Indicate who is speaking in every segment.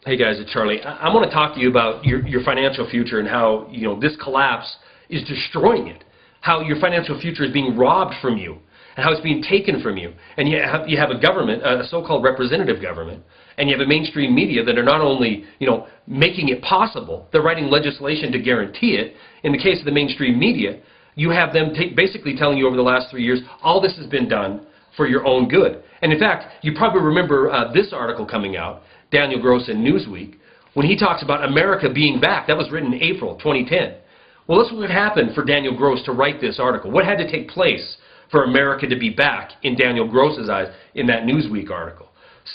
Speaker 1: Hey guys, it's Charlie. I want to talk to you about your financial future and how this collapse is destroying it. How your financial future is being robbed from you, and how it's being taken from you. And you have a government, a so-called representative government, and you have a mainstream media that are not only making it possible, they're writing legislation to guarantee it. In the case of the mainstream media, you have them basically telling you over the last 3 years, all this has been done for your own good. And in fact, you probably remember this article coming out, Daniel Gross in Newsweek, when he talks about America being back. That was written in April 2010. Well, let's look what happened for Daniel Gross to write this article. What had to take place for America to be back in Daniel Gross's eyes in that Newsweek article?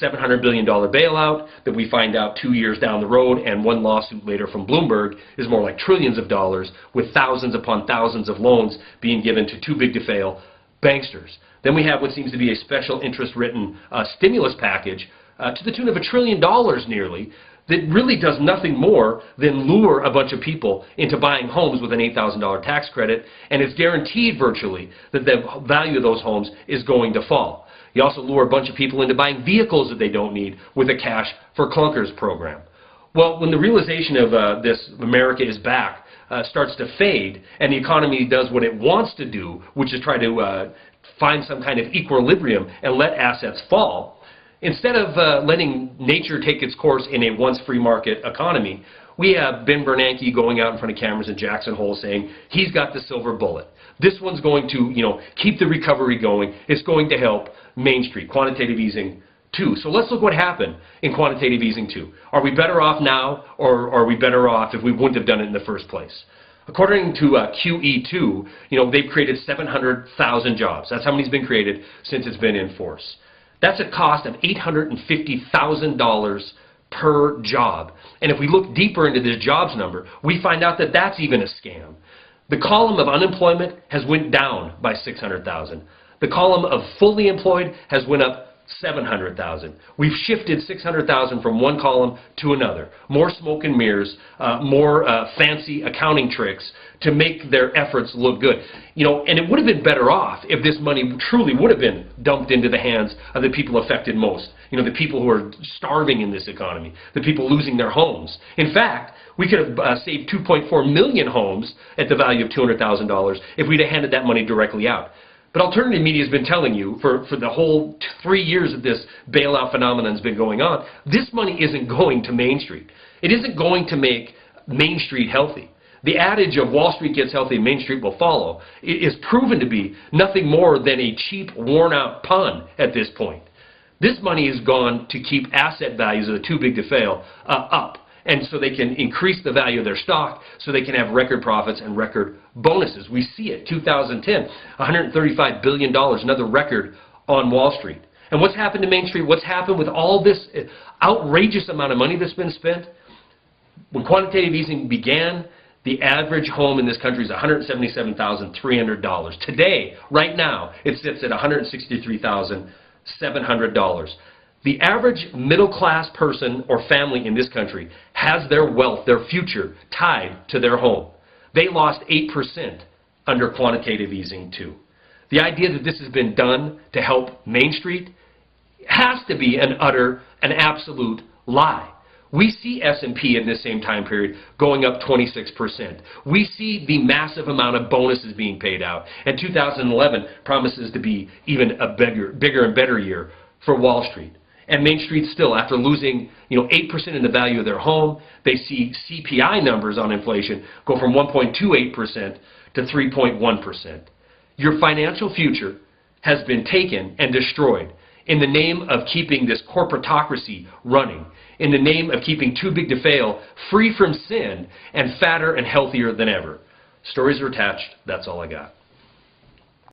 Speaker 1: $700 billion bailout that we find out 2 years down the road, and one lawsuit later from Bloomberg is more like trillions of dollars, with thousands upon thousands of loans being given to too big to fail banksters. Then we have what seems to be a special interest written stimulus package to the tune of $1 trillion nearly, that really does nothing more than lure a bunch of people into buying homes with an $8,000 tax credit, and it's guaranteed virtually that the value of those homes is going to fall. You also lure a bunch of people into buying vehicles that they don't need with a Cash for Clunkers program. Well, when the realization of this America is back starts to fade, and the economy does what it wants to do, which is try to find some kind of equilibrium and let assets fall, instead of letting nature take its course in a once free market economy, we have Ben Bernanke going out in front of cameras in Jackson Hole saying he's got the silver bullet. This one's going to, keep the recovery going. It's going to help Main Street, quantitative easing 2. So let's look what happened in quantitative easing 2. Are we better off now, or are we better off if we wouldn't have done it in the first place? According to QE2, they've created 700,000 jobs. That's how many's been created since it's been in force. That's a cost of $850,000 per job. And if we look deeper into this jobs number, we find out that that's even a scam. The column of unemployment has went down by 600,000. The column of fully employed has went up 700,000. We've shifted 600,000 from one column to another. More smoke and mirrors, more fancy accounting tricks to make their efforts look good. And it would have been better off if this money truly would have been dumped into the hands of the people affected most. The people who are starving in this economy, the people losing their homes. In fact, we could have saved 2.4 million homes at the value of $200,000 if we'd have handed that money directly out. But alternative media has been telling you for the whole 3 years that this bailout phenomenon has been going on, this money isn't going to Main Street. It isn't going to make Main Street healthy. The adage of Wall Street gets healthy, Main Street will follow is proven to be nothing more than a cheap, worn-out pun at this point. This money has gone to keep asset values of the too big to fail up. And so they can increase the value of their stock so they can have record profits and record bonuses. We see it, 2010, $135 billion, another record on Wall Street. And what's happened to Main Street? What's happened with all this outrageous amount of money that's been spent? When quantitative easing began, the average home in this country is $177,300. Today, right now, it sits at $163,700. The average middle-class person or family in this country has their wealth, their future, tied to their home. They lost 8% under quantitative easing 2. The idea that this has been done to help Main Street has to be an absolute lie. We see S&P in this same time period going up 26%. We see the massive amount of bonuses being paid out. And 2011 promises to be even a bigger and better year for Wall Street. And Main Street still, after losing 8% in the value of their home, they see CPI numbers on inflation go from 1.28% to 3.1%. Your financial future has been taken and destroyed in the name of keeping this corporatocracy running, in the name of keeping too big to fail free from sin and fatter and healthier than ever. Stories are attached. That's all I got.